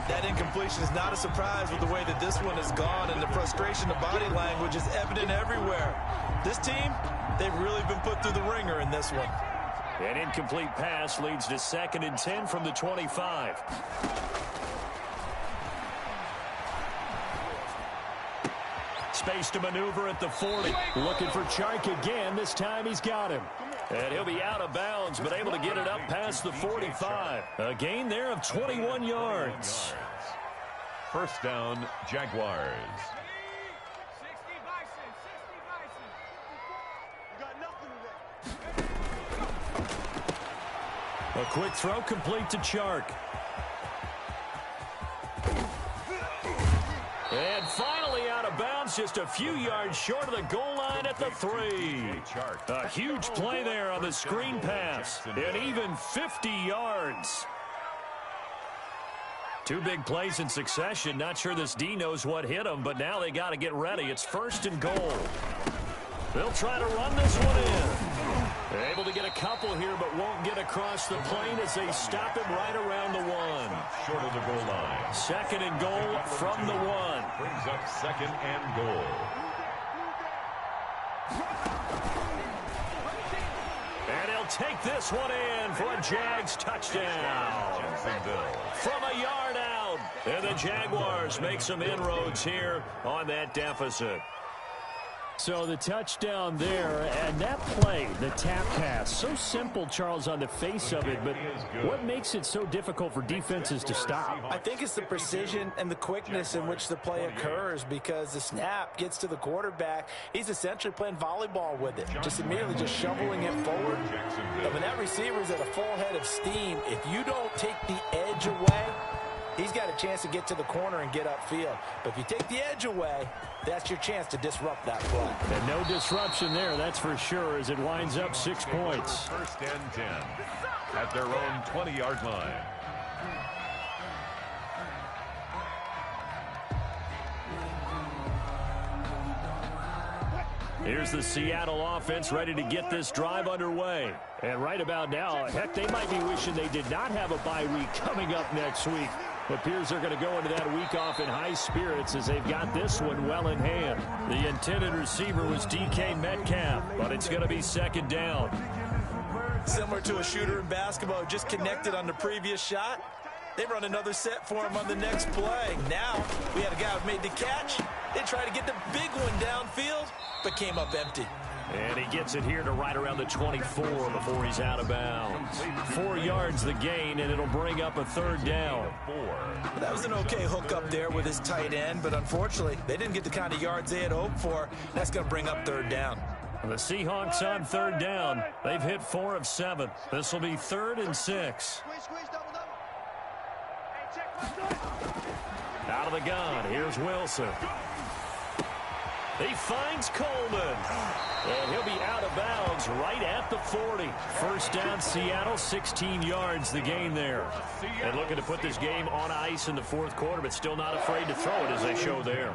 [SPEAKER 5] That incompletion is not a surprise with the way that this one has gone, and the frustration of body language is evident everywhere. This team, they've really been put through the ringer in this one.
[SPEAKER 3] An incomplete pass leads to 2nd and 10 from the 25. Space to maneuver at the 40. Looking for Chark again. This time he's got him. And he'll be out of bounds, but able to get it up past the 45. A gain there of 21 yards.
[SPEAKER 4] First down, Jaguars.
[SPEAKER 3] A quick throw complete to Chark. And finally out of bounds, just a few yards short of the goal line at the 3. A huge play there on the screen pass. And even 50 yards. 2 big plays in succession. Not sure this D knows what hit him, but now they got to get ready. It's 1st and goal. They'll try to run this one in. They're able to get a couple here, but won't get across the plane as they stop him right around the 1.
[SPEAKER 4] Short of the goal line.
[SPEAKER 3] 2nd and goal from the 1.
[SPEAKER 4] Brings up 2nd and goal.
[SPEAKER 3] And he'll take this one in for a Jags touchdown. From a yard out. And the Jaguars make some inroads here on that deficit. So the touchdown there, and that play, the tap pass, so simple, Charles, on the face of it, but what makes it so difficult for defenses to stop?
[SPEAKER 5] I think it's the precision and the quickness in which the play occurs, because the snap gets to the quarterback. He's essentially playing volleyball with it, just immediately just shoveling it forward. But when that receiver's at a full head of steam, if you don't take the edge away, he's got a chance to get to the corner and get upfield. But if you take the edge away, that's your chance to disrupt that play.
[SPEAKER 3] And no disruption there, that's for sure, as it winds up 6 points.
[SPEAKER 4] 1st and 10 at their own 20-yard line.
[SPEAKER 3] Here's the Seattle offense ready to get this drive underway. And right about now, heck, they might be wishing they did not have a bye week coming up next week. It appears they're going to go into that week off in high spirits as they've got this one well in hand. The intended receiver was DK Metcalf, but it's going to be 2nd down.
[SPEAKER 5] Similar to a shooter in basketball, just connected on the previous shot. They run another set for him on the next play. Now, we had a guy who made the catch. They tried to get the big one downfield, but came up empty.
[SPEAKER 3] And he gets it here to right around the 24 before he's out of bounds. 4 yards the gain, and it'll bring up a 3rd down.
[SPEAKER 5] That was an okay hook up there with his tight end, but unfortunately, they didn't get the kind of yards they had hoped for. That's going to bring up 3rd down.
[SPEAKER 3] The Seahawks on 3rd down. They've hit 4 of 7. This will be 3rd and 6. Out of the gun, here's Wilson. He finds Coleman. And he'll be out of bounds right at the 40. 1st down, Seattle, 16 yards the gain there. And looking to put this game on ice in the 4th quarter, but still not afraid to throw it as they show there.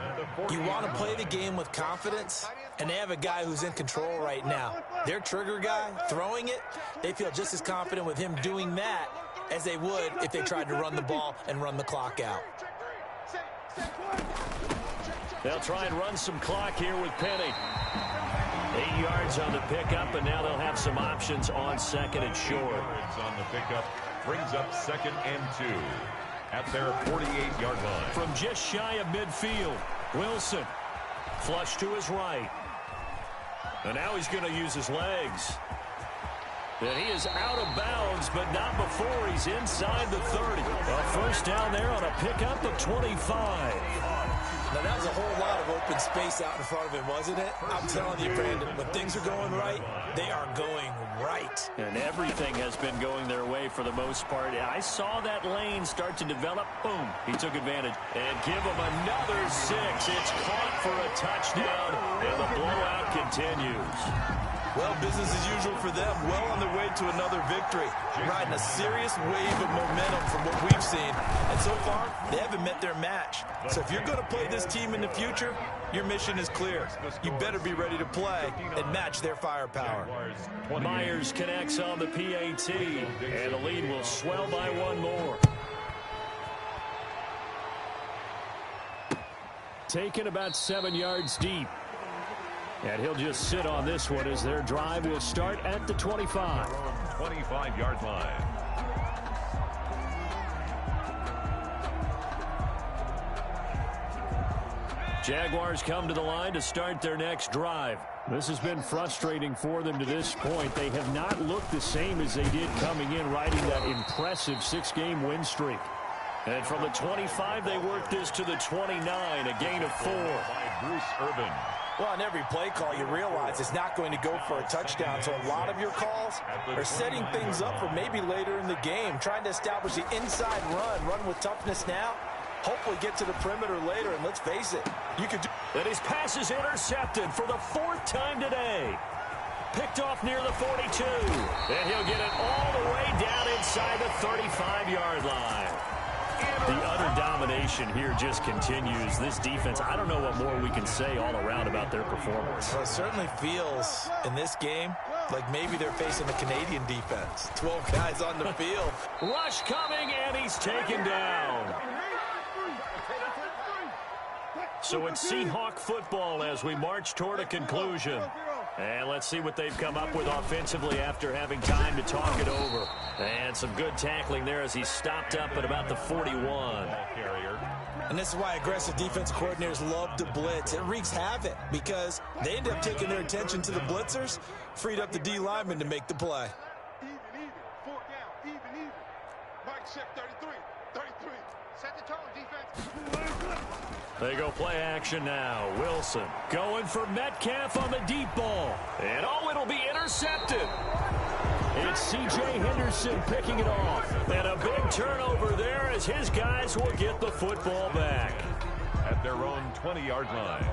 [SPEAKER 5] You want to play the game with confidence, and they have a guy who's in control right now. Their trigger guy, throwing it, they feel just as confident with him doing that as they would if they tried to run the ball and run the clock out.
[SPEAKER 3] They'll try and run some clock here with Penny. 8 yards on the pickup, and now they'll have some options on second and short.
[SPEAKER 4] On the pickup brings up 2nd and 2 at their 48-yard line.
[SPEAKER 3] From just shy of midfield, Wilson flush to his right. And now he's going to use his legs. And he is out of bounds, but not before he's inside the 30. A first down there on a pickup of 25.
[SPEAKER 5] Now, that was a whole lot of open space out in front of him, wasn't it? I'm telling you, Brandon, when things are going right, they are going right.
[SPEAKER 3] And everything has been going their way for the most part. I saw that lane start to develop. Boom. He took advantage. And give him another 6. It's caught for a touchdown, and the blowout continues.
[SPEAKER 5] Well, business as usual for them. Well on their way to another victory. Riding a serious wave of momentum from what we've seen. And so far, they haven't met their match. So if you're going to play this team in the future, your mission is clear. You better be ready to play and match their firepower.
[SPEAKER 3] Myers connects on the PAT, and the lead will swell by one more. Taken about 7 yards deep. And he'll just sit on this one as their drive will start at the 25.
[SPEAKER 4] 25-yard line.
[SPEAKER 3] Jaguars come to the line to start their next drive. This has been frustrating for them to this point. They have not looked the same as they did coming in, riding that impressive 6-game win streak. And from the 25, they work this to the 29, a gain of 4.
[SPEAKER 4] By Bruce Irvin.
[SPEAKER 5] Well, on every play call, you realize it's not going to go for a touchdown. So a lot of your calls are setting things up for maybe later in the game, trying to establish the inside run with toughness now. Hopefully get to the perimeter later, and let's face it, you could do.
[SPEAKER 3] And his pass is intercepted for the 4th time today. Picked off near the 42. And he'll get it all the way down inside the 35-yard line. The utter domination here just continues. This defense, I don't know what more we can say all around about their performance.
[SPEAKER 5] Well, it certainly feels in this game like maybe they're facing a Canadian defense. 12 guys on the field.
[SPEAKER 3] Rush coming, and he's taken down. So it's Seahawk football as we march toward a conclusion. And let's see what they've come up with offensively after having time to talk it over. And some good tackling there as he's stopped up at about the 41.
[SPEAKER 5] And this is why aggressive defense coordinators love to blitz. It wreaks havoc because they end up taking their attention to the blitzers, freed up the D lineman to make the play.
[SPEAKER 6] Even. 4 down. Even. Mike check 33. 33. Set the tone, defense.
[SPEAKER 3] They go play action now. Wilson going for Metcalf on the deep ball. And oh, it'll be intercepted. It's C.J. Henderson picking it off. And a big turnover there as his guys will get the football back.
[SPEAKER 4] At their own 20-yard line.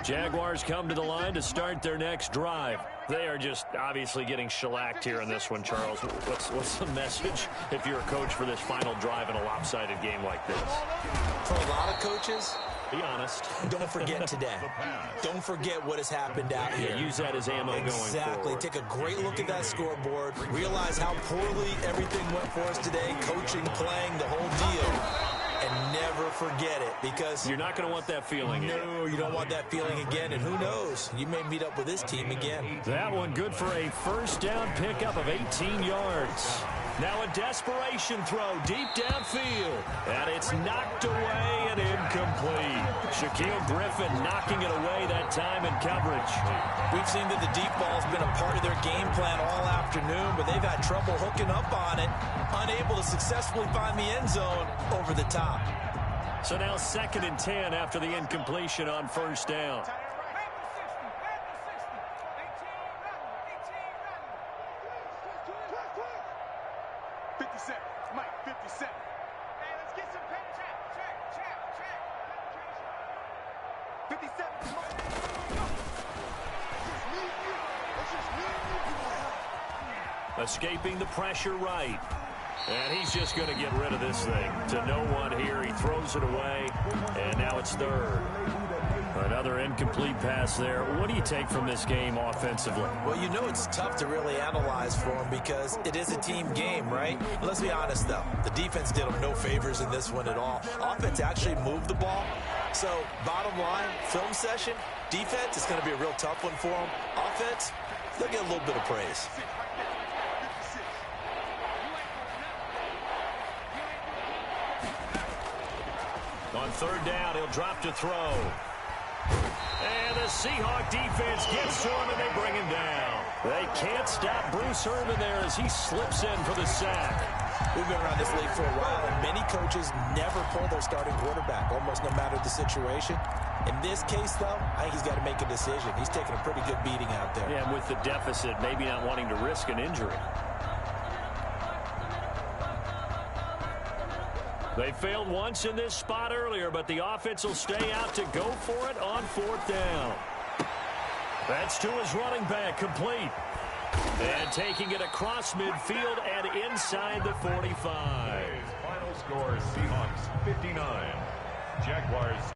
[SPEAKER 3] Jaguars come to the line to start their next drive. They are just obviously getting shellacked here in this one, Charles. What's the message if you're a coach for this final drive in a lopsided game like this?
[SPEAKER 5] For a lot of coaches,
[SPEAKER 3] be honest.
[SPEAKER 5] Don't forget today. Don't forget what has happened out here.
[SPEAKER 3] Yeah, use that as ammo going forward.
[SPEAKER 5] Exactly. Take a great look at that scoreboard. Realize how poorly everything went for us today. Coaching, playing, the whole deal. And never forget it, because
[SPEAKER 3] you're not going to want that feeling again.
[SPEAKER 5] No, you don't want that feeling again. And who knows? You may meet up with this team again.
[SPEAKER 3] That one good for a first down pickup of 18 yards. Now a desperation throw deep downfield. And it's knocked away and incomplete. Shaquille Griffin knocking it away that time in coverage.
[SPEAKER 5] We've seen that the deep ball has been a part of their game plan all afternoon, but they've had trouble hooking up on it, unable to successfully find the end zone over the top.
[SPEAKER 3] So now 2nd and 10 after the incompletion on first down.
[SPEAKER 6] 57. Mike, 57. Hey, let's get some pen check. 57.
[SPEAKER 3] Escaping the pressure right. And he's just going to get rid of this thing. To no one here. He throws it away. And now it's 3rd. Another incomplete pass there. What do you take from this game offensively?
[SPEAKER 5] Well, you know it's tough to really analyze for them because it is a team game, right? Let's be honest, though. The defense did them no favors in this one at all. Offense actually moved the ball. So, bottom line, film session, defense is going to be a real tough one for them. Offense, they'll get a little bit of praise.
[SPEAKER 3] On third down, he'll drop to throw. And the Seahawk defense gets to him, and they bring him down. They can't stop Bruce Irvin there as he slips in for the sack.
[SPEAKER 5] We've been around this league for a while, and many coaches never pull their starting quarterback, almost no matter the situation. In this case, though, I think he's got to make a decision. He's taking a pretty good beating out there.
[SPEAKER 3] Yeah, and with the deficit, maybe not wanting to risk an injury. They failed once in this spot earlier, but the offense will stay out to go for it on fourth down. That's to his running back, complete. And taking it across midfield and inside the 45.
[SPEAKER 4] Final score, Seahawks 59. Jaguars